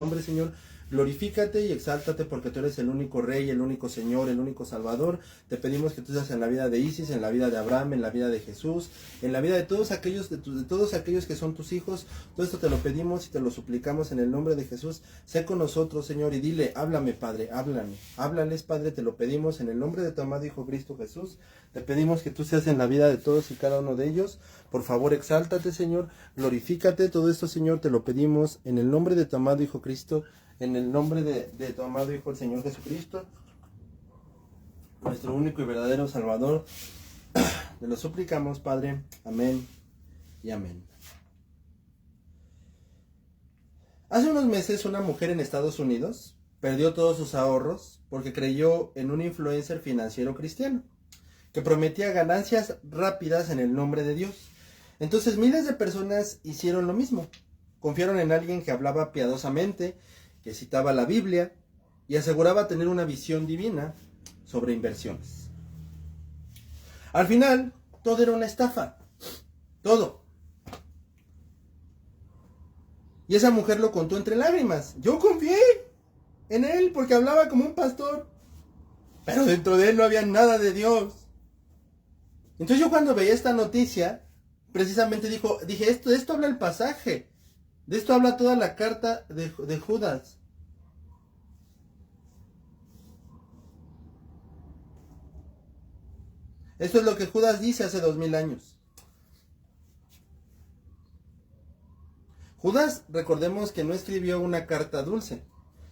nombre, Señor. Glorifícate y exáltate porque tú eres el único Rey, el único Señor, el único Salvador. Te pedimos que tú seas en la vida de Isis, en la vida de Abraham, en la vida de Jesús, en la vida de todos aquellos, de todos aquellos que son tus hijos. Todo esto te lo pedimos y te lo suplicamos en el nombre de Jesús. Sé con nosotros, Señor, y dile, háblame, Padre, háblame. Háblales, Padre, te lo pedimos en el nombre de tu amado Hijo Cristo Jesús. Te pedimos que tú seas en la vida de todos y cada uno de ellos. Por favor, exáltate, Señor, glorifícate. Todo esto, Señor, te lo pedimos en el nombre de tu amado Hijo Cristo, en el nombre de tu amado Hijo, el Señor Jesucristo, nuestro único y verdadero Salvador. Te lo suplicamos, Padre. Amén y amén. Hace unos meses una mujer en Estados Unidos perdió todos sus ahorros porque creyó en un influencer financiero cristiano que prometía ganancias rápidas en el nombre de Dios. Entonces miles de personas hicieron lo mismo. Confiaron en alguien que hablaba piadosamente, que citaba la Biblia y aseguraba tener una visión divina sobre inversiones. Al final, todo era una estafa. Todo. Y esa mujer lo contó entre lágrimas. Yo confié en él porque hablaba como un pastor, pero dentro de él no había nada de Dios. Entonces yo cuando veía esta noticia, precisamente dije, de esto habla el pasaje. De esto habla toda la carta de Judas. Esto es lo que Judas dice hace 2000 años. Judas, recordemos que no escribió una carta dulce.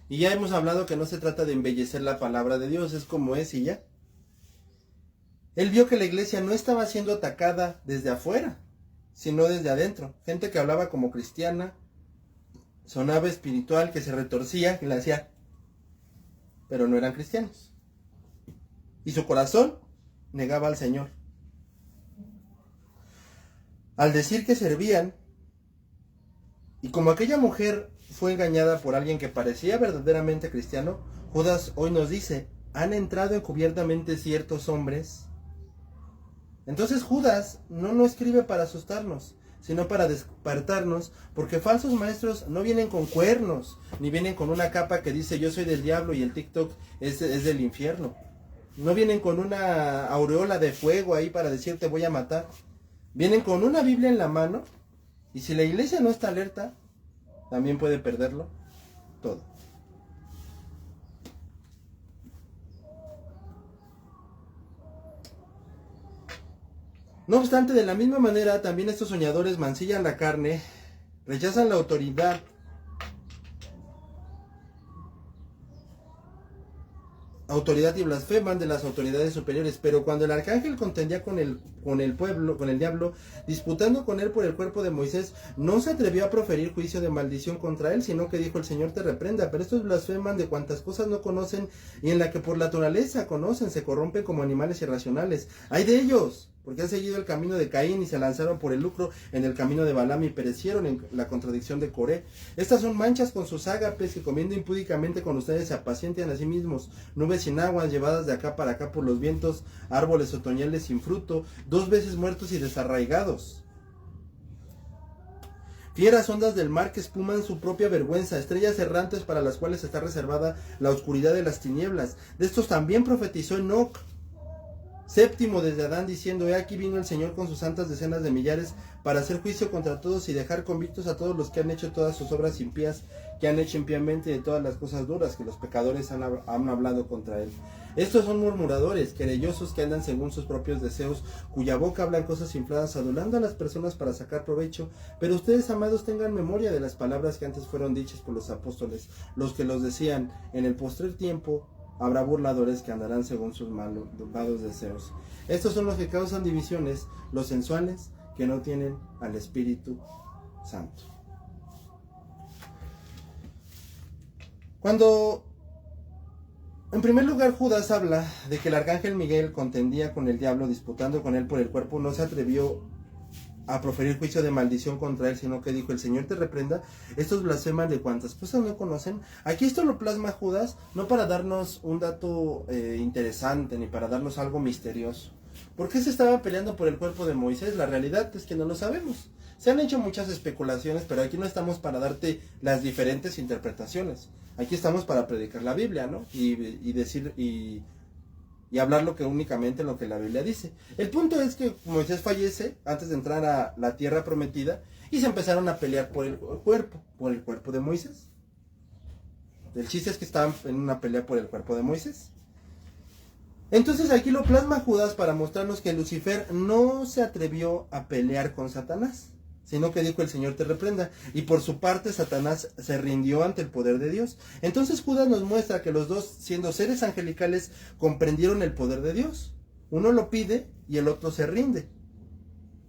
Y ya hemos hablado que no se trata de embellecer la palabra de Dios, es como es y ya. Él vio que la iglesia no estaba siendo atacada desde afuera, sino desde adentro. Gente que hablaba como cristiana, sonaba espiritual, que se retorcía, que le hacía, pero no eran cristianos. Y su corazón negaba al Señor. Al decir que servían, y como aquella mujer fue engañada por alguien que parecía verdaderamente cristiano, Judas hoy nos dice, han entrado encubiertamente ciertos hombres. Entonces Judas no escribe para asustarnos, sino para despertarnos, porque falsos maestros no vienen con cuernos, ni vienen con una capa que dice yo soy del diablo y el TikTok es del infierno. No vienen con una aureola de fuego ahí para decirte voy a matar. Vienen con una Biblia en la mano, y si la iglesia no está alerta, también puede perderlo todo. No obstante, de la misma manera, también estos soñadores mancillan la carne, rechazan la autoridad y blasfeman de las autoridades superiores. Pero cuando el arcángel contendía con el pueblo, con el diablo, disputando con él por el cuerpo de Moisés, no se atrevió a proferir juicio de maldición contra él, sino que dijo, el Señor te reprenda. Pero estos blasfeman de cuantas cosas no conocen y en la que por naturaleza conocen, se corrompen como animales irracionales. ¡Ay de ellos! Porque han seguido el camino de Caín y se lanzaron por el lucro en el camino de Balaam y perecieron en la contradicción de Coré. Estas son manchas con sus ágapes que comiendo impúdicamente con ustedes se apacientan a sí mismos. Nubes sin aguas llevadas de acá para acá por los vientos, árboles otoñales sin fruto, 2 veces muertos y desarraigados. Fieras ondas del mar que espuman su propia vergüenza, estrellas errantes para las cuales está reservada la oscuridad de las tinieblas. De estos también profetizó Enoc, séptimo desde Adán, diciendo, he aquí vino el Señor con sus santas decenas de millares para hacer juicio contra todos y dejar convictos a todos los que han hecho todas sus obras impías, que han hecho impíamente de todas las cosas duras que los pecadores han hablado contra él. Estos son murmuradores, querellosos que andan según sus propios deseos, cuya boca hablan cosas infladas, adulando a las personas para sacar provecho. Pero ustedes, amados, tengan memoria de las palabras que antes fueron dichas por los apóstoles, los que los decían, en el postrer tiempo habrá burladores que andarán según sus malvados deseos. Estos son los que causan divisiones, los sensuales que no tienen al Espíritu Santo. Cuando, en primer lugar, Judas habla de que el arcángel Miguel contendía con el diablo, disputando con él por el cuerpo, no se atrevió a proferir juicio de maldición contra él, sino que dijo, el Señor te reprenda. Estos blasfeman de cuantas cosas no conocen. Aquí esto lo plasma Judas, no para darnos un dato interesante, ni para darnos algo misterioso, ¿Por qué se estaban peleando por el cuerpo de Moisés? La realidad es que no lo sabemos. Se han hecho muchas especulaciones, pero aquí no estamos para darte las diferentes interpretaciones. Aquí estamos para predicar la Biblia, ¿no? Y decir y hablar únicamente lo que la Biblia dice. El punto es que Moisés fallece antes de entrar a la tierra prometida y se empezaron a pelear por el cuerpo de Moisés. El chiste es que estaban en una pelea por el cuerpo de Moisés. Entonces aquí lo plasma Judas para mostrarnos que Lucifer no se atrevió a pelear con Satanás, sino que dijo: el Señor te reprenda. Y por su parte Satanás se rindió ante el poder de Dios. Entonces Judas nos muestra que los dos, siendo seres angelicales, comprendieron el poder de Dios. Uno lo pide y el otro se rinde.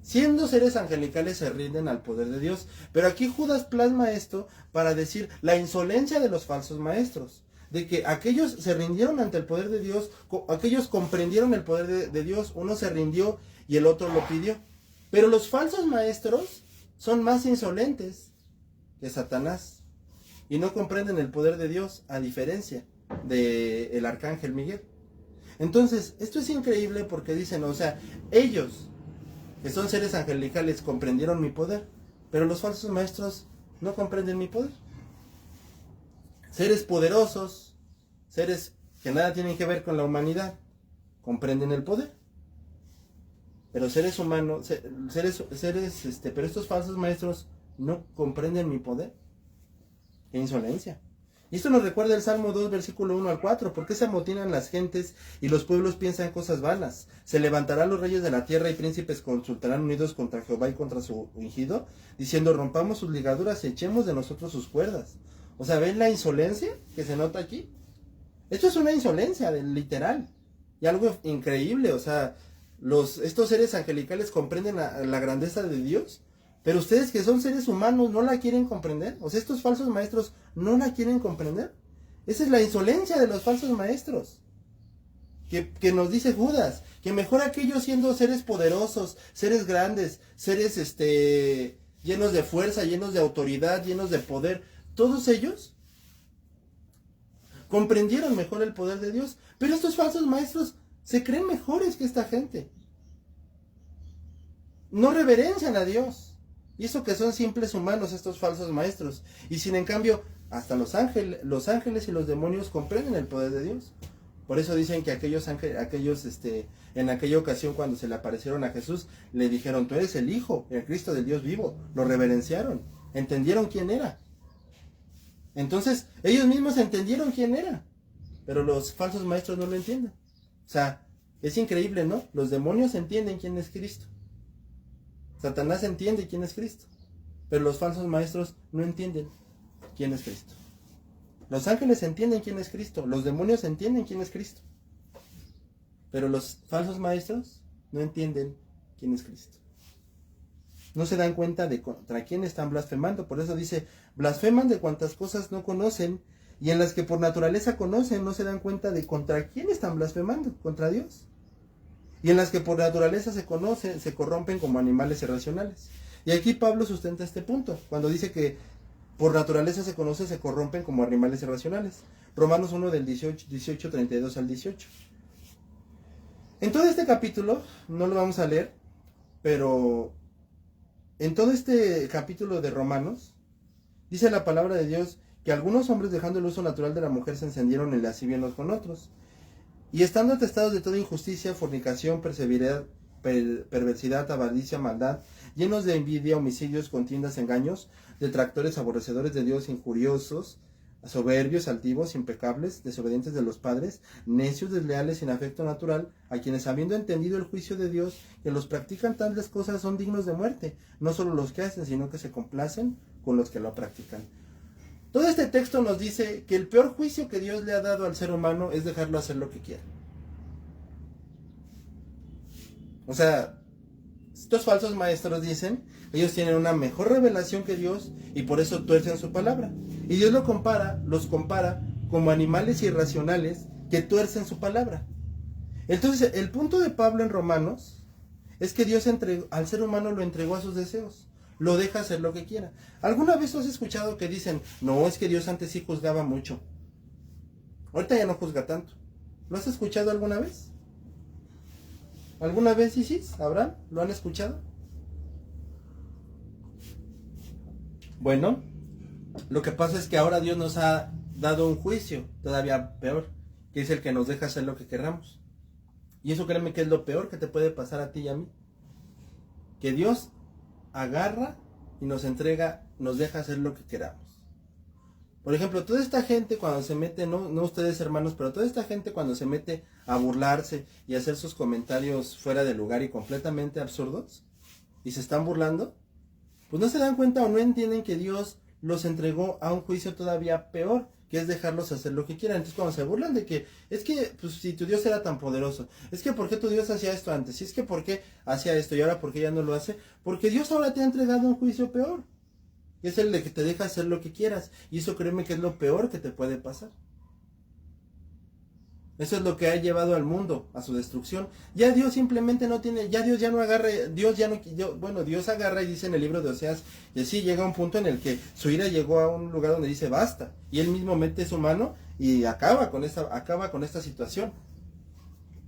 Siendo seres angelicales se rinden al poder de Dios. Pero aquí Judas plasma esto para decir la insolencia de los falsos maestros. De que aquellos se rindieron ante el poder de Dios, aquellos comprendieron el poder de Dios, uno se rindió y el otro lo pidió. Pero los falsos maestros son más insolentes que Satanás y no comprenden el poder de Dios, a diferencia del arcángel Miguel. Entonces, esto es increíble porque dicen, o sea, ellos, que son seres angelicales, comprendieron mi poder, pero los falsos maestros no comprenden mi poder. Seres poderosos, seres que nada tienen que ver con la humanidad, comprenden el poder. Pero seres humanos, pero estos falsos maestros no comprenden mi poder. ¡Qué insolencia! Y esto nos recuerda el Salmo 2, versículo 1 al 4. ¿Por qué se amotinan las gentes y los pueblos piensan cosas vanas? ¿Se levantarán los reyes de la tierra y príncipes consultarán unidos contra Jehová y contra su ungido? Diciendo, rompamos sus ligaduras y echemos de nosotros sus cuerdas. O sea, ¿ven la insolencia que se nota aquí? Esto es una insolencia, literal. Y algo increíble, o sea, estos seres angelicales comprenden la grandeza de Dios, pero ustedes que son seres humanos no la quieren comprender. O sea, estos falsos maestros no la quieren comprender. Esa es la insolencia de los falsos maestros. Que nos dice Judas, que mejor aquellos siendo seres poderosos, seres grandes, seres llenos de fuerza, llenos de autoridad, llenos de poder, todos ellos comprendieron mejor el poder de Dios. Pero estos falsos maestros se creen mejores que esta gente. No reverencian a Dios. Y eso que son simples humanos estos falsos maestros. Y sin en cambio, hasta los ángeles y los demonios comprenden el poder de Dios. Por eso dicen que en aquella ocasión cuando se le aparecieron a Jesús, le dijeron, tú eres el Hijo, el Cristo del Dios vivo. Lo reverenciaron. Entendieron quién era. Entonces, ellos mismos entendieron quién era. Pero los falsos maestros no lo entienden. O sea, es increíble, ¿no? Los demonios entienden quién es Cristo. Satanás entiende quién es Cristo. Pero los falsos maestros no entienden quién es Cristo. Los ángeles entienden quién es Cristo. Los demonios entienden quién es Cristo. Pero los falsos maestros no entienden quién es Cristo. No se dan cuenta de contra quién están blasfemando. Por eso dice, blasfeman de cuantas cosas no conocen, y en las que por naturaleza conocen, no se dan cuenta de contra quién están blasfemando, contra Dios. Y en las que por naturaleza se conocen, se corrompen como animales irracionales. Y aquí Pablo sustenta este punto, cuando dice que por naturaleza se conoce, se corrompen como animales irracionales. Romanos 1 del 18, 32 al 18. En todo este capítulo, no lo vamos a leer, pero en todo este capítulo de Romanos, dice la palabra de Dios que algunos hombres, dejando el uso natural de la mujer, se encendieron en lascivia unos con otros. Y estando atestados de toda injusticia, fornicación, perversidad, avaricia, maldad, llenos de envidia, homicidios, contiendas, engaños, detractores, aborrecedores de Dios, injuriosos, soberbios, altivos, impecables, desobedientes de los padres, necios, desleales, sin afecto natural, a quienes habiendo entendido el juicio de Dios, que los practican tales cosas son dignos de muerte, no solo los que hacen, sino que se complacen con los que lo practican. Todo este texto nos dice que el peor juicio que Dios le ha dado al ser humano es dejarlo hacer lo que quiera. O sea, estos falsos maestros dicen, ellos tienen una mejor revelación que Dios y por eso tuercen su palabra. Y Dios los compara como animales irracionales que tuercen su palabra. Entonces, el punto de Pablo en Romanos es que Dios al ser humano lo entregó a sus deseos. Lo deja hacer lo que quiera. ¿Alguna vez has escuchado que dicen, no, es que Dios antes sí juzgaba mucho? Ahorita ya no juzga tanto. ¿Lo has escuchado alguna vez? ¿Alguna vez Isis, Abraham? ¿Lo han escuchado? Bueno, lo que pasa es que ahora Dios nos ha dado un juicio todavía peor, que es el que nos deja hacer lo que queramos. Y eso créeme que es lo peor que te puede pasar a ti y a mí. Que Dios agarra y nos entrega, nos deja hacer lo que queramos. Por ejemplo, toda esta gente cuando se mete, no ustedes hermanos, pero toda esta gente cuando se mete a burlarse y a hacer sus comentarios fuera de lugar y completamente absurdos, y se están burlando, pues no se dan cuenta o no entienden que Dios los entregó a un juicio todavía peor, que es dejarlos hacer lo que quieran. Entonces cuando se burlan de que, es que, pues si tu Dios era tan poderoso, es que ¿por qué tu Dios hacía esto antes? Y es que ¿por qué hacía esto y ahora por qué ya no lo hace? Porque Dios ahora te ha entregado un juicio peor. Es el de que te deja hacer lo que quieras. Y eso créeme que es lo peor que te puede pasar. Eso es lo que ha llevado al mundo a su destrucción. Ya Dios simplemente no tiene, ya Dios ya no agarra, Dios ya no, bueno, Dios agarra y dice en el libro de Oseas, y así llega un punto en el que su ira llegó a un lugar donde dice basta. Y él mismo mete su mano y acaba con esta situación.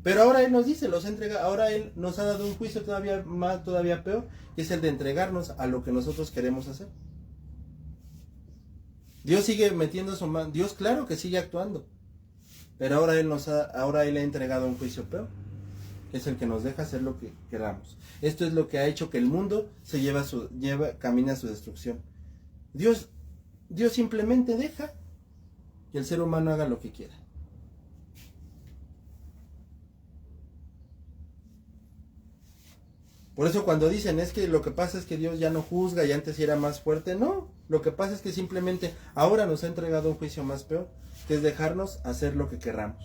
Pero ahora Él nos dice, los entrega, ahora Él nos ha dado un juicio todavía peor, que es el de entregarnos a lo que nosotros queremos hacer. Dios sigue metiendo su mano, Dios claro que sigue actuando, pero ahora Él ha entregado un juicio peor, que es el que nos deja hacer lo que queramos. Esto es lo que ha hecho que el mundo camine a su destrucción. Dios simplemente deja que el ser humano haga lo que quiera. Por eso cuando dicen, es que lo que pasa es que Dios ya no juzga y antes era más fuerte, no. Lo que pasa es que simplemente ahora nos ha entregado un juicio más peor, que es dejarnos hacer lo que queramos.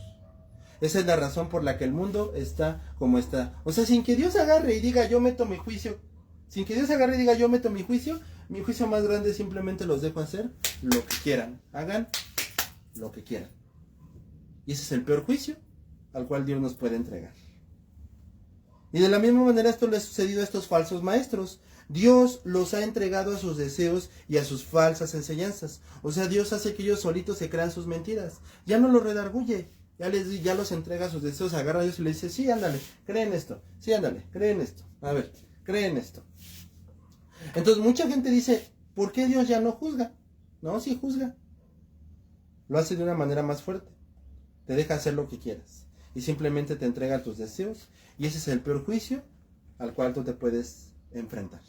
Esa es la razón por la que el mundo está como está. O sea, sin que Dios agarre y diga, yo meto mi juicio. Sin que Dios agarre y diga, yo meto mi juicio más grande simplemente los dejo hacer lo que quieran. Hagan lo que quieran. Y ese es el peor juicio al cual Dios nos puede entregar. Y de la misma manera esto le ha sucedido a estos falsos maestros. Dios los ha entregado a sus deseos y a sus falsas enseñanzas. O sea, Dios hace que ellos solitos se crean sus mentiras. Ya no los redarguye. Ya los entrega a sus deseos, agarra a Dios y le dice, sí, ándale, creen esto. Sí, ándale, creen esto. A ver, creen esto. Entonces mucha gente dice, ¿por qué Dios ya no juzga? No, sí juzga. Lo hace de una manera más fuerte. Te deja hacer lo que quieras. Y simplemente te entrega tus deseos. Y ese es el peor juicio al cual tú te puedes enfrentar.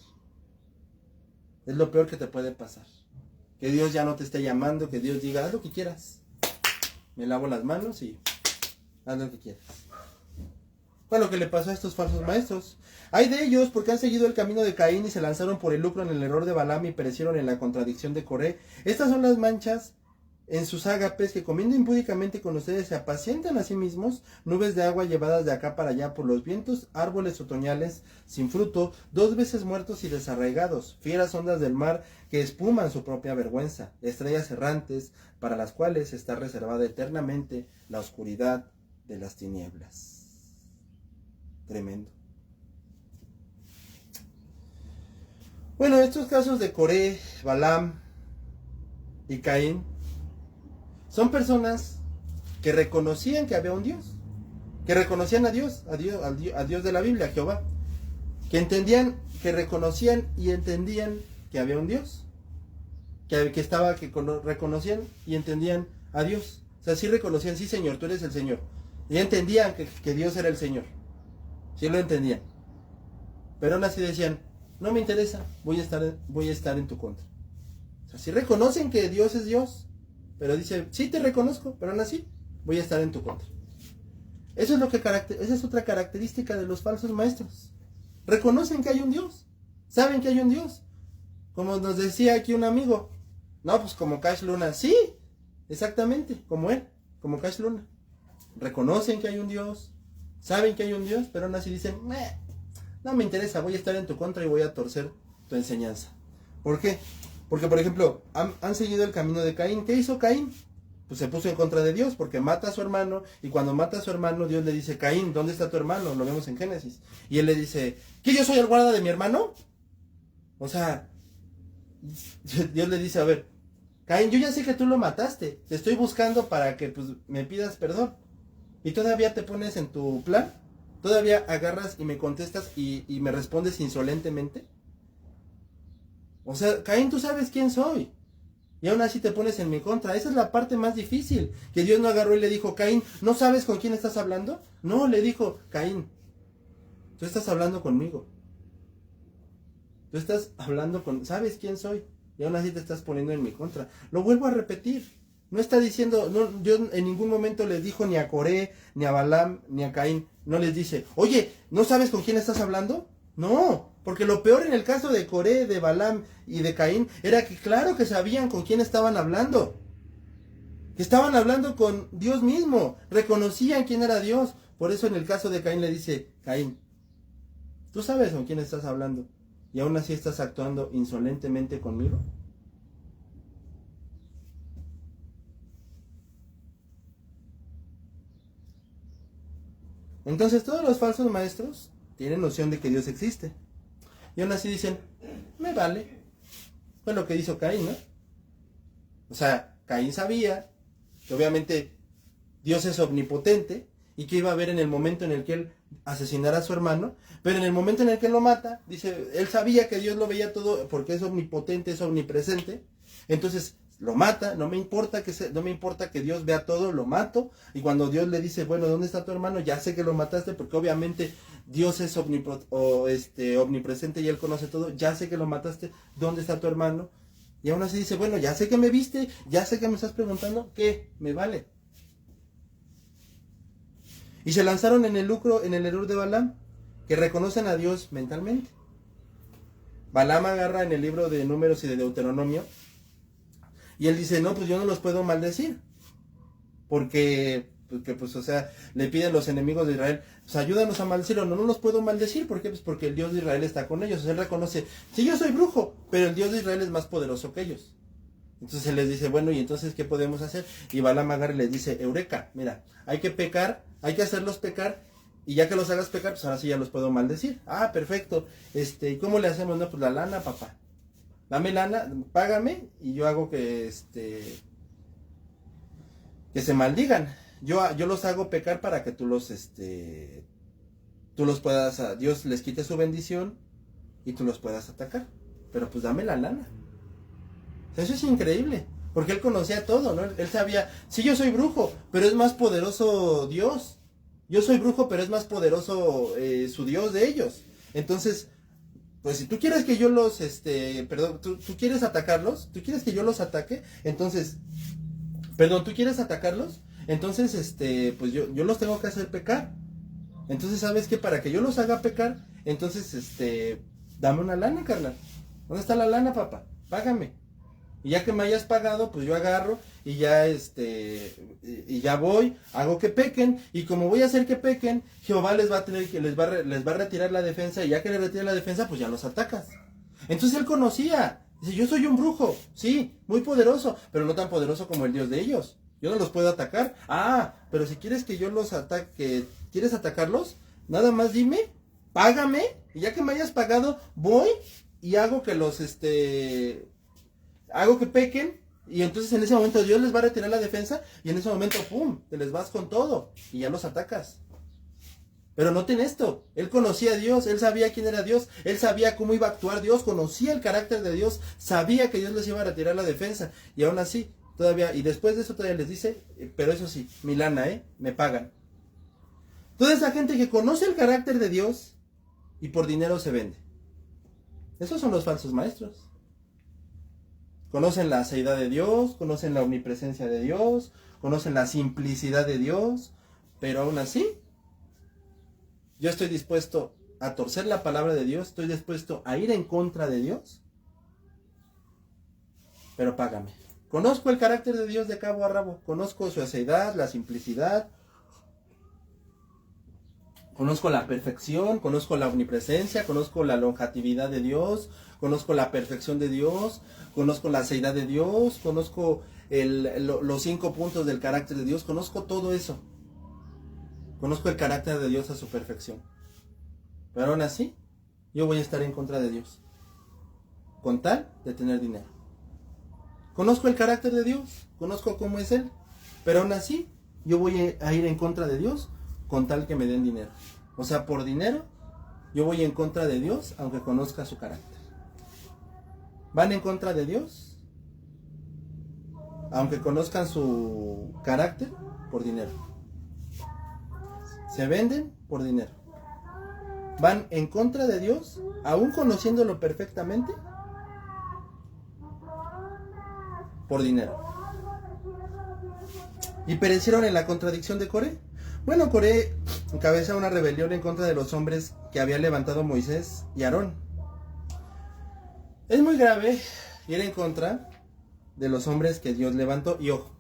Es lo peor que te puede pasar. Que Dios ya no te esté llamando, que Dios diga, haz lo que quieras. Me lavo las manos y haz lo que quieras. Fue lo que le pasó a estos falsos maestros. Hay de ellos porque han seguido el camino de Caín y se lanzaron por el lucro en el error de Balaam y perecieron en la contradicción de Coré. Estas son las manchas en sus ágapes que comiendo impúdicamente con ustedes se apacientan a sí mismos, nubes de agua llevadas de acá para allá por los vientos, árboles otoñales sin fruto, 2 veces muertos y desarraigados, fieras ondas del mar que espuman su propia vergüenza, estrellas errantes para las cuales está reservada eternamente la oscuridad de las tinieblas. Tremendo. Bueno, estos casos de Coré, Balaam y Caín son personas que reconocían que había un Dios, que reconocían a Dios de la Biblia, a Jehová, que reconocían y entendían que había un Dios, reconocían y entendían a Dios. O sea, sí reconocían, sí Señor, tú eres el Señor. Y entendían que Dios era el Señor. Sí lo entendían. Pero aún así decían, no me interesa, voy a estar en tu contra. O sea, sí reconocen que Dios es Dios, pero dice, sí te reconozco, pero aún así voy a estar en tu contra. Esa es otra característica de los falsos maestros. Reconocen que hay un Dios, saben que hay un Dios. Como nos decía aquí un amigo, no, pues como Cash Luna, sí, exactamente, como él, como Cash Luna. Reconocen que hay un Dios, saben que hay un Dios, pero aún así dicen, no me interesa, voy a estar en tu contra y voy a torcer tu enseñanza. ¿Por qué? Porque, por ejemplo, han seguido el camino de Caín. ¿Qué hizo Caín? Pues se puso en contra de Dios, porque mata a su hermano, y cuando mata a su hermano, Dios le dice, Caín, ¿dónde está tu hermano? Lo vemos en Génesis. Y él le dice, ¿qué, yo soy el guarda de mi hermano? O sea, Dios le dice, a ver, Caín, yo ya sé que tú lo mataste, te estoy buscando para que pues me pidas perdón. ¿Y todavía te pones en tu plan? ¿Todavía agarras y me contestas y me respondes insolentemente? O sea, Caín, tú sabes quién soy. Y aún así te pones en mi contra. Esa es la parte más difícil. Que Dios no agarró y le dijo, Caín, ¿no sabes con quién estás hablando? No, le dijo, Caín, tú estás hablando conmigo. Tú estás hablando con... ¿Sabes quién soy? Y aún así te estás poniendo en mi contra. Lo vuelvo a repetir. No está diciendo... No, Dios en ningún momento les dijo ni a Coré, ni a Balaam, ni a Caín. No les dice, oye, ¿no sabes con quién estás hablando? No, porque lo peor en el caso de Coré, de Balaam y de Caín era que claro que sabían con quién estaban hablando. Que estaban hablando con Dios mismo. Reconocían quién era Dios. Por eso en el caso de Caín le dice, Caín, ¿tú sabes con quién estás hablando? ¿Y aún así estás actuando insolentemente conmigo? Entonces todos los falsos maestros tienen noción de que Dios existe. Y aún así dicen, me vale. Fue lo que hizo Caín, ¿no? O sea, Caín sabía que obviamente Dios es omnipotente y que iba a haber en el momento en el que él asesinara a su hermano, pero en el momento en el que lo mata, dice, él sabía que Dios lo veía todo porque es omnipotente, es omnipresente, entonces lo mata, no me importa que Dios vea todo, lo mato, y cuando Dios le dice, bueno, ¿dónde está tu hermano? Ya sé que lo mataste porque obviamente Dios es omnipresente y él conoce todo, ya sé que lo mataste, ¿dónde está tu hermano? Y aún así dice, bueno, ya sé que me viste, ya sé que me estás preguntando, ¿qué? Me vale. Y se lanzaron en el error de Balaam, que reconocen a Dios mentalmente. Balaam agarra en el libro de Números y de Deuteronomio, y él dice, no, pues yo no los puedo maldecir, porque pues, o sea, le piden los enemigos de Israel, pues ayúdanos a maldecirlo, no los puedo maldecir, ¿por qué? Pues porque el Dios de Israel está con ellos, o sea, él reconoce, sí, yo soy brujo, pero el Dios de Israel es más poderoso que ellos. Entonces él les dice, bueno, ¿y entonces qué podemos hacer? Y Balaam agarra y les dice, Eureka, mira, hay que pecar, hay que hacerlos pecar, y ya que los hagas pecar, pues ahora sí ya los puedo maldecir. Ah, perfecto. ¿Y cómo le hacemos? No, pues la lana, papá. Dame lana, págame, y yo hago que se maldigan. Yo los hago pecar para que tú los puedas, Dios les quite su bendición y tú los puedas atacar. Pero pues dame la lana. Eso es increíble, porque él conocía todo, ¿no? Él sabía, sí, yo soy brujo, pero es más poderoso Dios. Yo soy brujo, pero es más poderoso su Dios de ellos. Entonces, pues si tú quieres que yo los, tú quieres atacarlos, tú quieres que yo los ataque, entonces, tú quieres atacarlos, entonces, pues yo los tengo que hacer pecar. Entonces, ¿sabes qué? Para que yo los haga pecar, entonces, dame una lana, carnal. ¿Dónde está la lana, papá? Págame. Y ya que me hayas pagado, pues yo agarro y ya y ya voy, hago que pequen, y como voy a hacer que pequen, Jehová les va a retirar la defensa, y ya que le retira la defensa, pues ya los atacas. Entonces él conocía, dice, yo soy un brujo, sí, muy poderoso, pero no tan poderoso como el Dios de ellos. Yo no los puedo atacar. Ah, pero si quieres que yo los ataque, ¿quieres atacarlos? Nada más dime, págame, y ya que me hayas pagado, voy y hago que hago que pequen, y entonces en ese momento Dios les va a retirar la defensa, y en ese momento, ¡pum!, te les vas con todo, y ya los atacas. Pero noten esto, él conocía a Dios, él sabía quién era Dios, él sabía cómo iba a actuar Dios, conocía el carácter de Dios, sabía que Dios les iba a retirar la defensa, y aún así, todavía, y después de eso todavía les dice, pero eso sí, mi lana, me pagan. Toda esa gente que conoce el carácter de Dios, y por dinero se vende. Esos son los falsos maestros. Conocen la seidad de Dios, conocen la omnipresencia de Dios, conocen la simplicidad de Dios, pero aún así, yo estoy dispuesto a torcer la palabra de Dios, estoy dispuesto a ir en contra de Dios, pero págame. Conozco el carácter de Dios de cabo a rabo, conozco su seidad, la simplicidad, conozco la perfección, conozco la omnipresencia, conozco la longevidad de Dios, conozco la perfección de Dios, conozco la seidad de Dios, conozco los 5 puntos del carácter de Dios, conozco todo eso. Conozco el carácter de Dios a su perfección. Pero aún así, yo voy a estar en contra de Dios, con tal de tener dinero. Conozco el carácter de Dios, conozco cómo es Él, pero aún así, yo voy a ir en contra de Dios, con tal que me den dinero. O sea, por dinero, yo voy en contra de Dios, aunque conozca su carácter. Van en contra de Dios, aunque conozcan su carácter, por dinero. Se venden por dinero. Van en contra de Dios, aún conociéndolo perfectamente, por dinero. Y perecieron en la contradicción de Coré. Bueno, Coré encabeza una rebelión en contra de los hombres que había levantado Moisés y Aarón. Es muy grave ir en contra de los hombres que Dios levantó. Y ojo,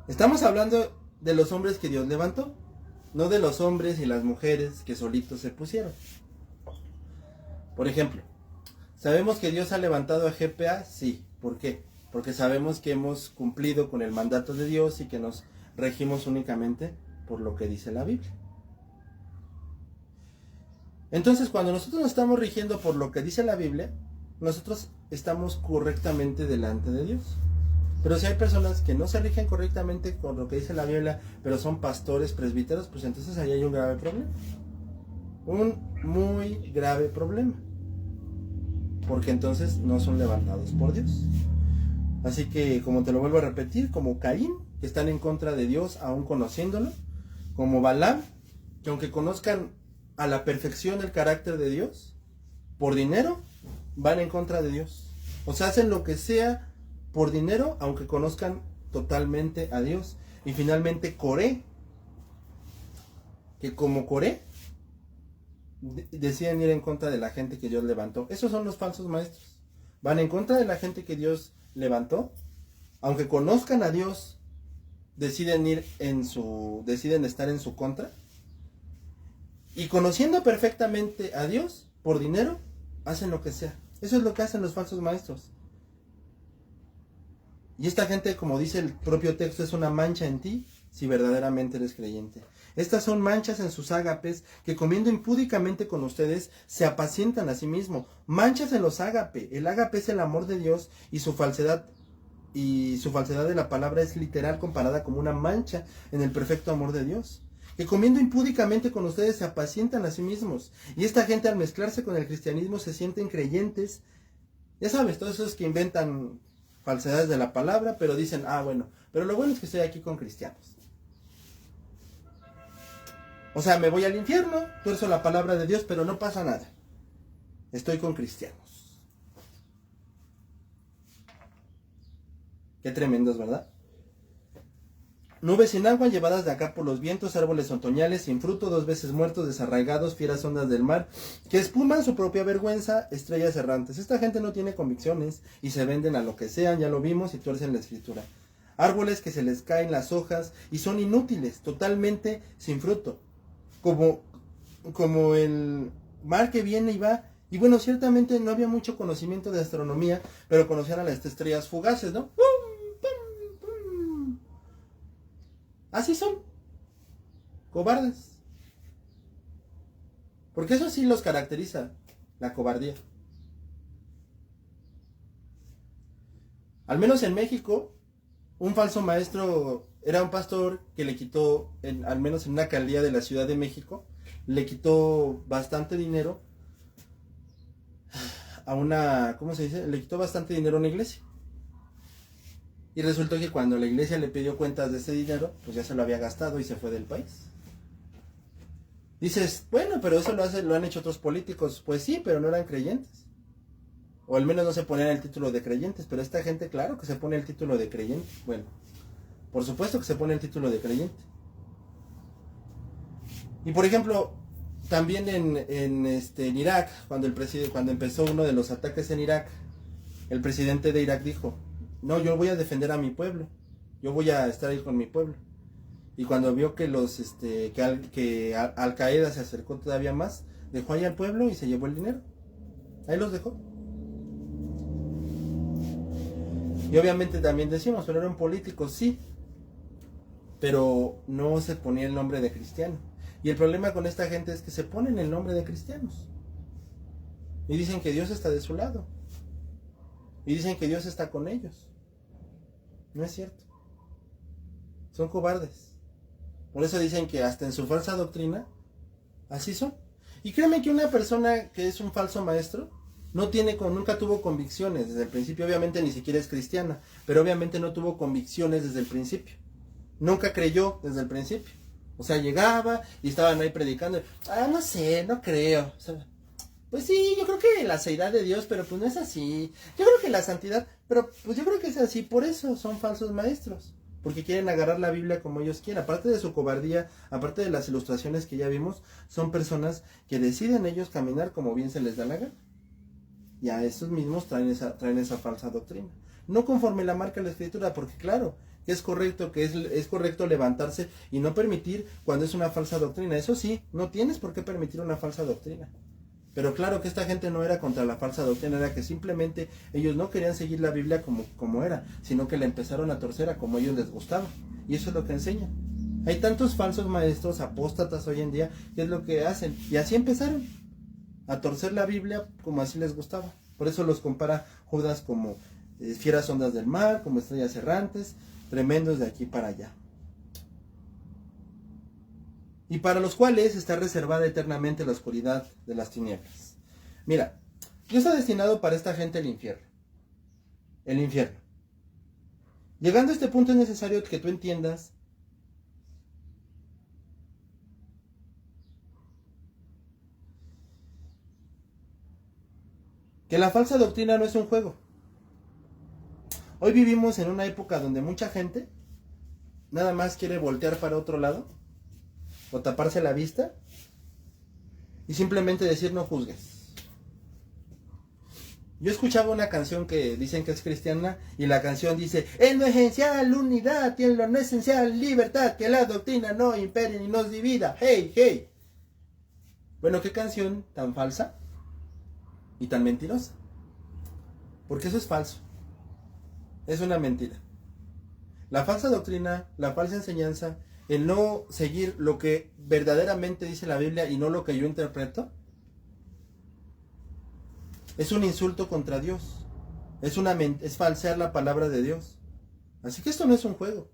estamos hablando de los hombres que Dios levantó, no de los hombres y las mujeres que solitos se pusieron. Por ejemplo, ¿sabemos que Dios ha levantado a GPA? Sí. ¿Por qué? Porque sabemos que hemos cumplido con el mandato de Dios y que nos regimos únicamente por lo que dice la Biblia. Entonces, cuando nosotros nos estamos rigiendo por lo que dice la Biblia, nosotros estamos correctamente delante de Dios. Pero si hay personas que no se rigen correctamente con lo que dice la Biblia, pero son pastores, presbíteros, pues entonces ahí hay un grave problema. Un muy grave problema. Porque entonces no son levantados por Dios. Así que, como te lo vuelvo a repetir, como Caín, que están en contra de Dios aún conociéndolo, como Balaam, que aunque conozcan a la perfección el carácter de Dios, por dinero, van en contra de Dios. O sea, hacen lo que sea por dinero, aunque conozcan totalmente a Dios. Y finalmente Coré, que como Coré, deciden ir en contra de la gente que Dios levantó. Esos son los falsos maestros. Van en contra de la gente que Dios levantó, aunque conozcan a Dios, deciden estar en su contra, y conociendo perfectamente a Dios, por dinero, hacen lo que sea. Eso es lo que hacen los falsos maestros. Y esta gente, como dice el propio texto, es una mancha en ti, si verdaderamente eres creyente. Estas son manchas en sus ágapes, que comiendo impúdicamente con ustedes, se apacientan a sí mismos. Manchas en los ágape. El ágape es el amor de Dios, y su falsedad de la palabra es literal comparada como una mancha en el perfecto amor de Dios. Que comiendo impúdicamente con ustedes se apacientan a sí mismos. Y esta gente, al mezclarse con el cristianismo, se sienten creyentes. Ya sabes, todos esos que inventan falsedades de la palabra, pero dicen, bueno, pero lo bueno es que estoy aquí con cristianos. O sea, me voy al infierno, tuerzo la palabra de Dios, pero no pasa nada. Estoy con cristianos. Qué tremendos, ¿verdad? Nubes sin agua llevadas de acá por los vientos, árboles otoñales sin fruto, 2 veces muertos, desarraigados, fieras ondas del mar, que espuman su propia vergüenza, estrellas errantes. Esta gente no tiene convicciones y se venden a lo que sean, ya lo vimos, y tuercen la escritura. Árboles que se les caen las hojas y son inútiles, totalmente sin fruto. Como el mar que viene y va. Y bueno, ciertamente no había mucho conocimiento de astronomía, pero conocían a las estrellas fugaces, ¿no? Así son. Cobardes. Porque eso sí los caracteriza, la cobardía. Al menos en México, un falso maestro era un pastor que le quitó, al menos en una alcaldía de la Ciudad de México, le quitó bastante dinero a una, ¿cómo se dice? Le quitó bastante dinero a una iglesia. Y resultó que cuando la iglesia le pidió cuentas de ese dinero, pues ya se lo había gastado y se fue del país. Dices, bueno, pero eso lo han hecho otros políticos. Pues sí, pero no eran creyentes. O al menos no se ponían el título de creyentes. Pero esta gente, claro que se pone el título de creyente. Bueno, por supuesto que se pone el título de creyente. Y por ejemplo, también en Irak, cuando empezó uno de los ataques en Irak, el presidente de Irak dijo, no, yo voy a defender a mi pueblo, yo voy a estar ahí con mi pueblo. Y cuando vio que Al Qaeda se acercó todavía más, dejó ahí al pueblo y se llevó el dinero. Ahí los dejó. Y obviamente también decimos, pero eran políticos, sí, pero no se ponía el nombre de cristiano. Y el problema con esta gente es que se ponen el nombre de cristianos. Y dicen que Dios está de su lado. Y dicen que Dios está con ellos. No es cierto. Son cobardes. Por eso dicen que hasta en su falsa doctrina, así son. Y créeme que una persona que es un falso maestro, nunca tuvo convicciones desde el principio. Obviamente ni siquiera es cristiana, pero obviamente no tuvo convicciones desde el principio. Nunca creyó desde el principio. O sea, llegaba y estaban ahí predicando. No sé, no creo. O sea, pues sí, yo creo que la seidad de Dios, pero pues no es así. Yo creo que la santidad, pero pues yo creo que es así. Por eso son falsos maestros. Porque quieren agarrar la Biblia como ellos quieren. Aparte de su cobardía, aparte de las ilustraciones que ya vimos, son personas que deciden ellos caminar como bien se les da la gana. Y a esos mismos traen esa falsa doctrina. No conforme la marca la Escritura, porque claro, es correcto es correcto levantarse y no permitir cuando es una falsa doctrina. Eso sí, no tienes por qué permitir una falsa doctrina. Pero claro que esta gente no era contra la falsa doctrina, era que simplemente ellos no querían seguir la Biblia como era, sino que la empezaron a torcer a como a ellos les gustaba. Y eso es lo que enseñan. Hay tantos falsos maestros, apóstatas hoy en día, que es lo que hacen. Y así empezaron a torcer la Biblia como así les gustaba. Por eso los compara Judas como fieras ondas del mar, como estrellas errantes, tremendos de aquí para allá. Y para los cuales está reservada eternamente la oscuridad de las tinieblas. Mira, Dios ha destinado para esta gente el infierno. El infierno. Llegando a este punto es necesario que tú entiendas que la falsa doctrina no es un juego. Hoy vivimos en una época donde mucha gente nada más quiere voltear para otro lado o taparse la vista y simplemente decir no juzgues. Yo escuchaba una canción que dicen que es cristiana y la canción dice: en lo esencial unidad y en lo no esencial libertad, que la doctrina no impere ni nos divida. Hey, hey. Bueno, qué canción tan falsa y tan mentirosa. Porque eso es falso. Es una mentira. La falsa doctrina, la falsa enseñanza, el no seguir lo que verdaderamente dice la Biblia y no lo que yo interpreto, es un insulto contra Dios. Es falsear la palabra de Dios. Así que esto no es un juego.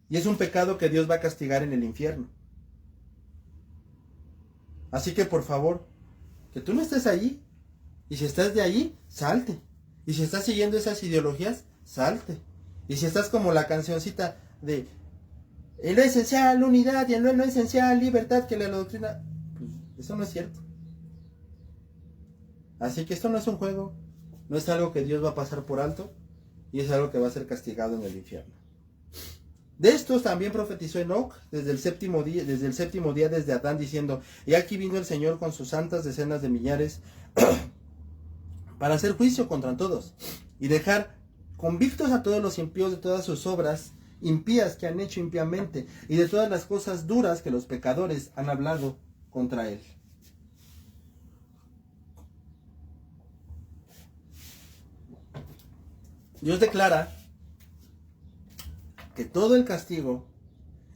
Y es un pecado que Dios va a castigar en el infierno. Así que por favor, que tú no estés allí. Y si estás de ahí, salte. Y si estás siguiendo esas ideologías, salte. Y si estás como la cancioncita de en lo esencial unidad y en lo no esencial libertad, que la doctrina, pues eso no es cierto. Así que esto no es un juego, no es algo que Dios va a pasar por alto y es algo que va a ser castigado en el infierno. De estos también profetizó Enoc desde el séptimo día desde Adán, diciendo: y aquí vino el Señor con sus santas decenas de millares para hacer juicio contra todos y dejar convictos a todos los impíos de todas sus obras impías que han hecho impíamente y de todas las cosas duras que los pecadores han hablado contra él. Dios declara que todo el castigo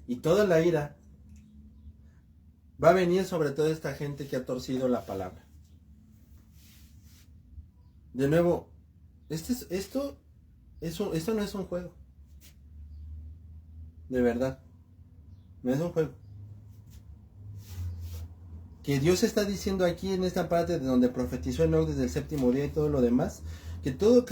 y toda la ira va a venir sobre toda esta gente que ha torcido la palabra. De nuevo, esto no es un juego. De verdad, no es un juego. Que Dios está diciendo aquí en esta parte de donde profetizó Enoc desde el séptimo día y todo lo demás, que todo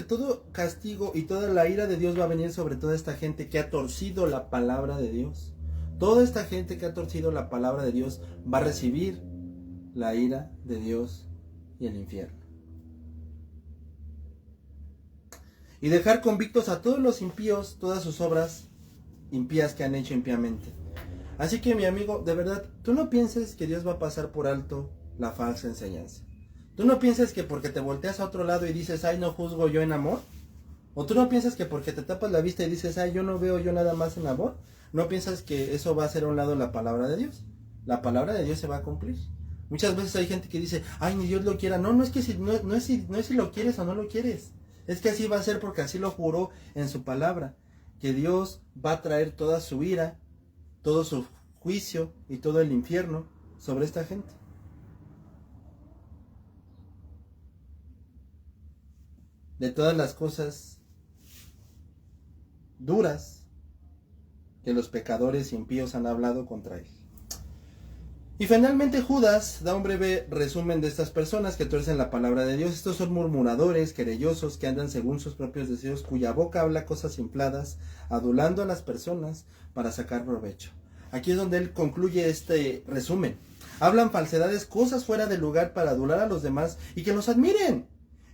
castigo y toda la ira de Dios va a venir sobre toda esta gente que ha torcido la palabra de Dios. Toda esta gente que ha torcido la palabra de Dios va a recibir la ira de Dios y el infierno. Y dejar convictos a todos los impíos todas sus obras impías que han hecho impíamente. Así que mi amigo, de verdad, tú no pienses que Dios va a pasar por alto la falsa enseñanza. Tú no pienses que porque te volteas a otro lado y dices: ay, no juzgo yo en amor. O tú no piensas que porque te tapas la vista y dices: ay, yo no veo yo nada más en amor. No piensas que eso va a hacer a un lado la palabra de Dios. La palabra de Dios se va a cumplir. Muchas veces hay gente que dice: ay, ni Dios lo quiera. No es que no es si lo quieres o no lo quieres. Es que así va a ser porque así lo juró en su palabra. Que Dios va a traer toda su ira, todo su juicio y todo el infierno sobre esta gente. De todas las cosas duras que los pecadores y impíos han hablado contra él. Y finalmente Judas da un breve resumen de estas personas que tuercen la palabra de Dios. Estos son murmuradores, querellosos, que andan según sus propios deseos, cuya boca habla cosas infladas, adulando a las personas para sacar provecho. Aquí es donde él concluye este resumen. Hablan falsedades, cosas fuera de lugar para adular a los demás y que los admiren.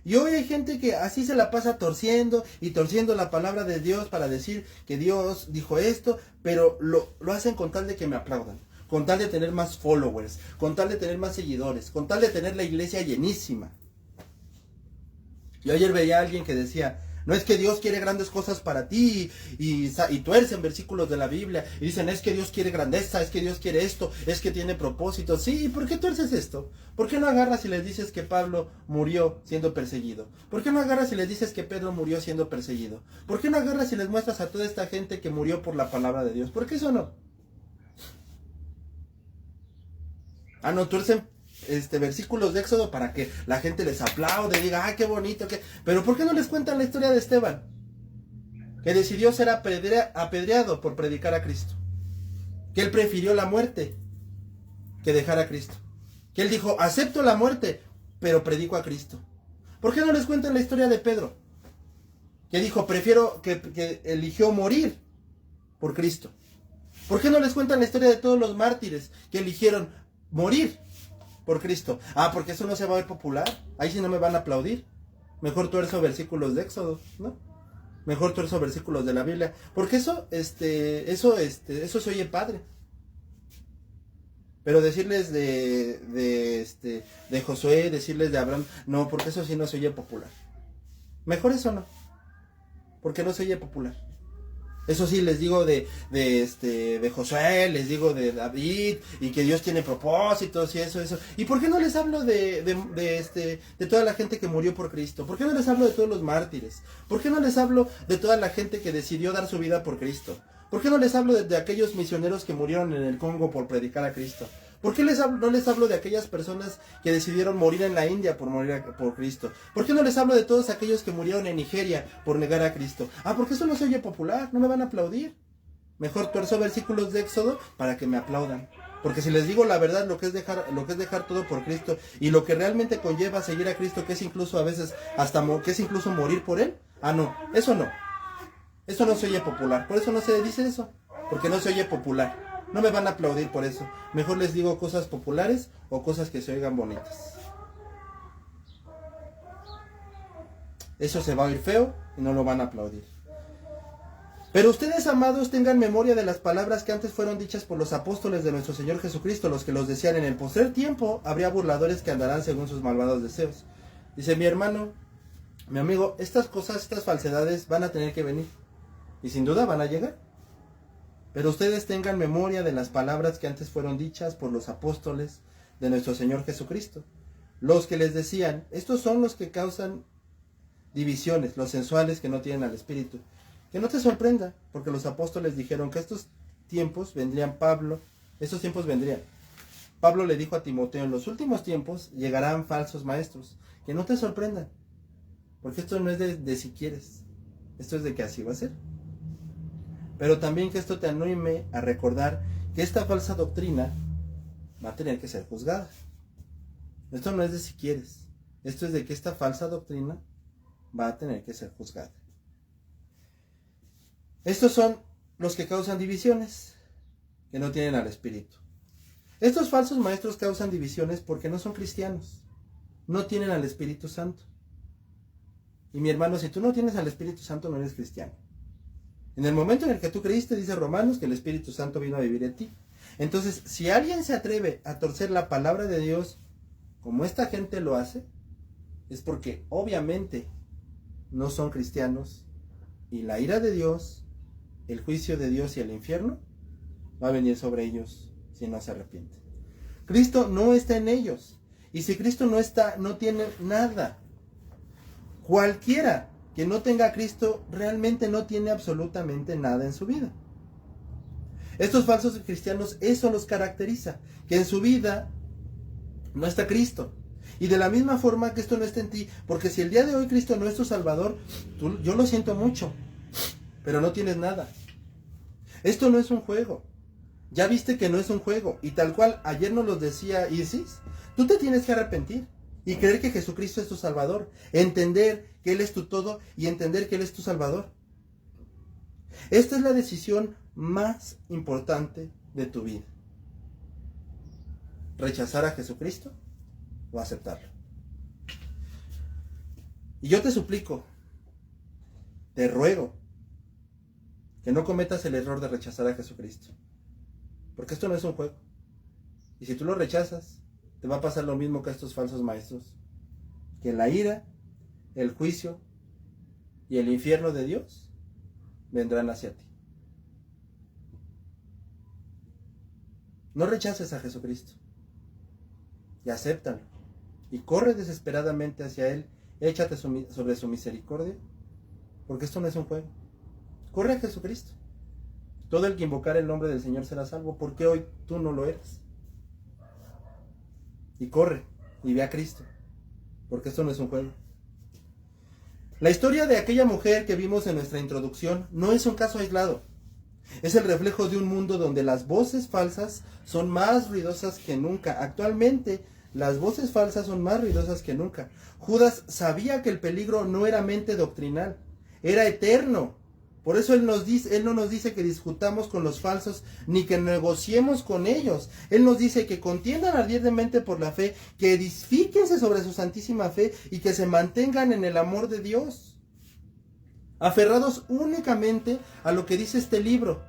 Y hoy hay gente que así se la pasa torciendo y torciendo la palabra de Dios para decir que Dios dijo esto, pero lo hacen con tal de que me aplaudan, con tal de tener más followers, con tal de tener más seguidores, con tal de tener la iglesia llenísima. Yo ayer veía a alguien que decía, no es que Dios quiere grandes cosas para ti, y tuercen versículos de la Biblia, y dicen, es que Dios quiere grandeza, es que Dios quiere esto, es que tiene propósito. Sí, ¿por qué tuerces esto? ¿Por qué no agarras y les dices que Pablo murió siendo perseguido? ¿Por qué no agarras y les dices que Pedro murió siendo perseguido? ¿Por qué no agarras y les muestras a toda esta gente que murió por la palabra de Dios? ¿Por qué eso no? No, tuercen versículos de Éxodo para que la gente les aplaude, diga, qué bonito, pero ¿por qué no les cuentan la historia de Esteban? Que decidió ser apedreado por predicar a Cristo. Que él prefirió la muerte que dejar a Cristo. Que él dijo, acepto la muerte, pero predico a Cristo. ¿Por qué no les cuentan la historia de Pedro? Que dijo, que eligió morir por Cristo. ¿Por qué no les cuentan la historia de todos los mártires que eligieron morir por Cristo? Porque eso no se va a ver popular. Ahí sí no me van a aplaudir. Mejor tuerzo versículos de Éxodo, ¿no? Mejor tuerzo versículos de la Biblia. Porque eso se oye padre. Pero decirles de Josué, decirles de Abraham, no, porque eso sí no se oye popular. Mejor eso no. Porque no se oye popular. Eso sí, les digo de Josué, les digo de David, y que Dios tiene propósitos y eso. ¿Y por qué no les hablo de toda la gente que murió por Cristo? ¿Por qué no les hablo de todos los mártires? ¿Por qué no les hablo de toda la gente que decidió dar su vida por Cristo? ¿Por qué no les hablo de aquellos misioneros que murieron en el Congo por predicar a Cristo? ¿Por qué no les hablo de aquellas personas que decidieron morir en la India por morir por Cristo? ¿Por qué no les hablo de todos aquellos que murieron en Nigeria por negar a Cristo? Porque eso no se oye popular, no me van a aplaudir. Mejor tuerzo versículos de Éxodo para que me aplaudan. Porque si les digo la verdad, lo que es dejar todo por Cristo, y lo que realmente conlleva seguir a Cristo, que es incluso a veces que es incluso morir por él, no, eso no. Eso no se oye popular, por eso no se dice eso, porque no se oye popular. No me van a aplaudir por eso. Mejor les digo cosas populares o cosas que se oigan bonitas. Eso se va a oír feo y no lo van a aplaudir. Pero ustedes, amados, tengan memoria de las palabras que antes fueron dichas por los apóstoles de nuestro Señor Jesucristo, los que los decían, en el postrer tiempo habría burladores que andarán según sus malvados deseos. Dice mi hermano, mi amigo, estas cosas, estas falsedades van a tener que venir. Y sin duda van a llegar. Pero ustedes tengan memoria de las palabras que antes fueron dichas por los apóstoles de nuestro Señor Jesucristo. Los que les decían, estos son los que causan divisiones, los sensuales que no tienen al Espíritu. Que no te sorprenda, porque los apóstoles dijeron que estos tiempos vendrían. Pablo le dijo a Timoteo, en los últimos tiempos llegarán falsos maestros. Que no te sorprendan, porque esto no es de si quieres, esto es de que así va a ser. Pero también que esto te anime a recordar que esta falsa doctrina va a tener que ser juzgada. Esto no es de si quieres, esto es de que esta falsa doctrina va a tener que ser juzgada. Estos son los que causan divisiones, que no tienen al Espíritu. Estos falsos maestros causan divisiones porque no son cristianos, no tienen al Espíritu Santo. Y mi hermano, si tú no tienes al Espíritu Santo, no eres cristiano. En el momento en el que tú creíste, dice Romanos, que el Espíritu Santo vino a vivir en ti. Entonces, si alguien se atreve a torcer la palabra de Dios, como esta gente lo hace, es porque obviamente no son cristianos, y la ira de Dios, el juicio de Dios y el infierno va a venir sobre ellos si no se arrepienten. Cristo no está en ellos, y si Cristo no está, no tiene nada. Cualquiera que no tenga a Cristo realmente no tiene absolutamente nada en su vida. Estos falsos cristianos, eso los caracteriza, que en su vida no está Cristo. Y de la misma forma que esto no está en ti, porque si el día de hoy Cristo no es tu Salvador, yo lo siento mucho, pero no tienes nada. Esto no es un juego. Ya viste que no es un juego. Y tal cual, ayer nos lo decía Isis, tú te tienes que arrepentir y creer que Jesucristo es tu Salvador. Entender que Él es tu todo y entender que Él es tu Salvador. Esta es la decisión más importante de tu vida. ¿Rechazar a Jesucristo o aceptarlo? Y yo te suplico, te ruego, que no cometas el error de rechazar a Jesucristo. Porque esto no es un juego. Y si tú lo rechazas, te va a pasar lo mismo que a estos falsos maestros. Que la ira, el juicio y el infierno de Dios vendrán hacia ti. No rechaces a Jesucristo. Y acéptalo. Y corre desesperadamente hacia Él. Échate sobre su misericordia. Porque esto no es un juego. Corre a Jesucristo. Todo el que invocar el nombre del Señor será salvo. ¿Por qué hoy tú no lo eres? Y corre y ve a Cristo. Porque esto no es un juego. La historia de aquella mujer que vimos en nuestra introducción no es un caso aislado. Es el reflejo de un mundo donde las voces falsas son más ruidosas que nunca. Actualmente, las voces falsas son más ruidosas que nunca. Judas sabía que el peligro no era mente doctrinal, era eterno. Por eso él no nos dice que discutamos con los falsos, ni que negociemos con ellos. Él nos dice que contiendan ardientemente por la fe, que edifíquense sobre su santísima fe y que se mantengan en el amor de Dios. Aferrados únicamente a lo que dice este libro.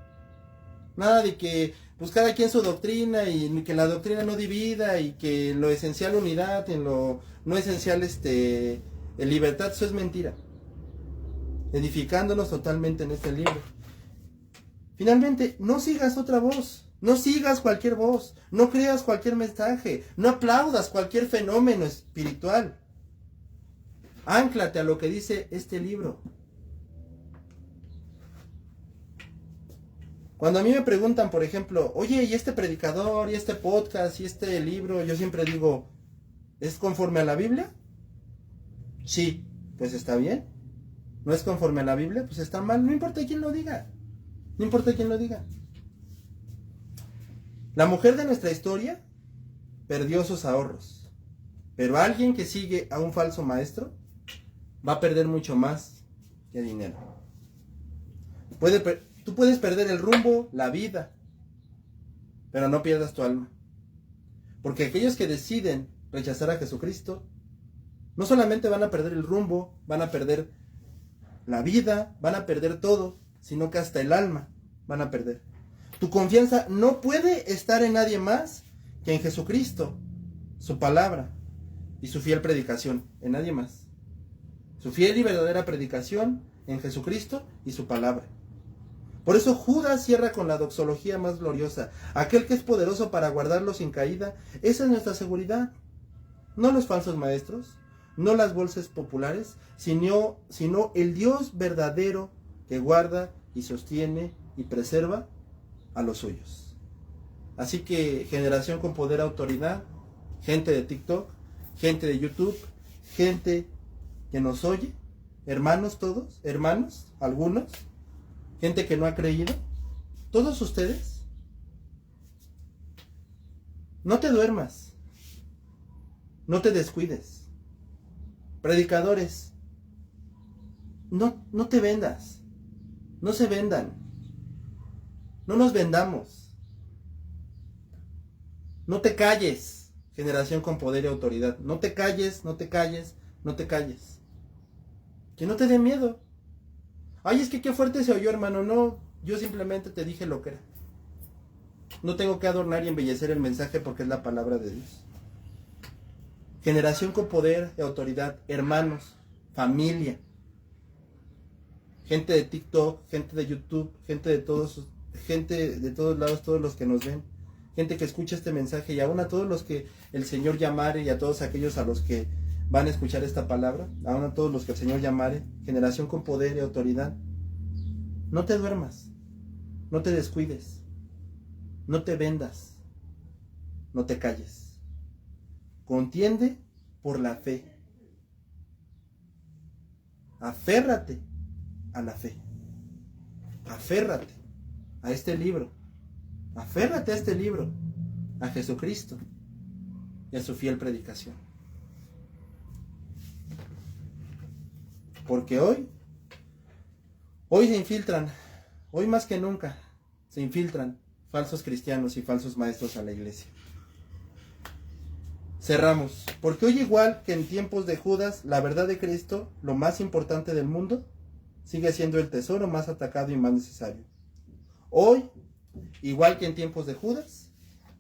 Nada de que pues cada quien su doctrina y que la doctrina no divida y que lo esencial unidad y en lo no esencial libertad. Eso es mentira. Edificándonos totalmente en este libro. Finalmente, no sigas otra voz, no sigas cualquier voz, no creas cualquier mensaje, no aplaudas cualquier fenómeno espiritual. Ánclate a lo que dice este libro. Cuando a mí me preguntan, por ejemplo, oye, ¿y este predicador, y este podcast, y este libro? Yo siempre digo, ¿es conforme a la Biblia? Sí, pues está bien. ¿No es conforme a la Biblia? Pues está mal, no importa quién lo diga. No importa quién lo diga. La mujer de nuestra historia perdió sus ahorros. Pero alguien que sigue a un falso maestro va a perder mucho más que dinero. Tú puedes perder el rumbo, la vida, pero no pierdas tu alma. Porque aquellos que deciden rechazar a Jesucristo, no solamente van a perder el rumbo, van a perder la vida, van a perder todo, sino que hasta el alma van a perder. Tu confianza no puede estar en nadie más que en Jesucristo, su palabra y su fiel predicación, en nadie más. Su fiel y verdadera predicación en Jesucristo y su palabra. Por eso Judas cierra con la doxología más gloriosa. Aquel que es poderoso para guardarlo sin caída, esa es nuestra seguridad. No los falsos maestros, no las voces populares, sino el Dios verdadero que guarda y sostiene y preserva a los suyos. Así que generación con poder, autoridad, gente de TikTok, gente de YouTube, gente que nos oye, hermanos todos, hermanos, algunos, gente que no ha creído, todos ustedes, no te duermas, no te descuides. Predicadores, no te vendas, no se vendan, no nos vendamos, no te calles, generación con poder y autoridad, no te calles, no te calles, no te calles, que no te dé miedo. Ay, es que qué fuerte se oyó, hermano. No, yo simplemente te dije lo que era. No tengo que adornar y embellecer el mensaje porque es la palabra de Dios. Generación con poder y autoridad, hermanos, familia, gente de TikTok, gente de YouTube, gente de todos lados, todos los que nos ven, gente que escucha este mensaje y aún a todos los que el Señor llamare y a todos aquellos a los que van a escuchar esta palabra, aún a todos los que el Señor llamare, generación con poder y autoridad. No te duermas, no te descuides, no te vendas, no te calles. Contiende por la fe. Aférrate a la fe. Aférrate a este libro. Aférrate a este libro, a Jesucristo y a su fiel predicación. Porque hoy se infiltran, hoy más que nunca, se infiltran falsos cristianos y falsos maestros a la iglesia. Cerramos. Porque hoy, igual que en tiempos de Judas, la verdad de Cristo, lo más importante del mundo, sigue siendo el tesoro más atacado y más necesario. Hoy, igual que en tiempos de Judas,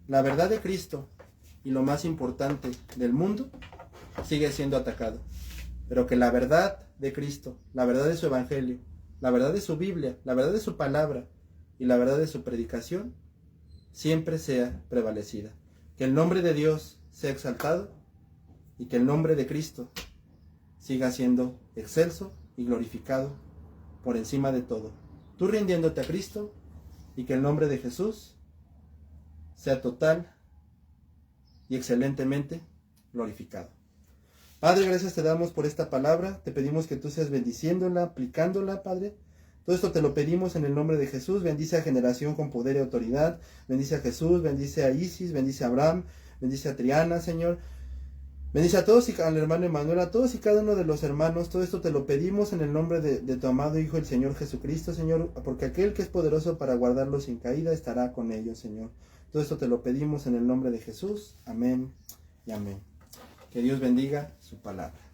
la verdad de Cristo y lo más importante del mundo sigue siendo atacado. Pero que la verdad de Cristo, la verdad de su evangelio, la verdad de su Biblia, la verdad de su palabra y la verdad de su predicación siempre sea prevalecida. Que el nombre de Dios sea exaltado y que el nombre de Cristo siga siendo excelso y glorificado por encima de todo. Tú rindiéndote a Cristo y que el nombre de Jesús sea total y excelentemente glorificado. Padre, gracias te damos por esta palabra. Te pedimos que tú seas bendiciéndola, aplicándola, Padre. Todo esto te lo pedimos en el nombre de Jesús. Bendice a Generación con poder y autoridad. Bendice a Jesús, bendice a Isis, bendice a Abraham, bendice a Triana, Señor. Bendice a todos y al hermano Emanuel, a todos y cada uno de los hermanos. Todo esto te lo pedimos en el nombre de tu amado Hijo, el Señor Jesucristo, Señor. Porque aquel que es poderoso para guardarlos sin caída estará con ellos, Señor. Todo esto te lo pedimos en el nombre de Jesús. Amén y amén. Que Dios bendiga su palabra.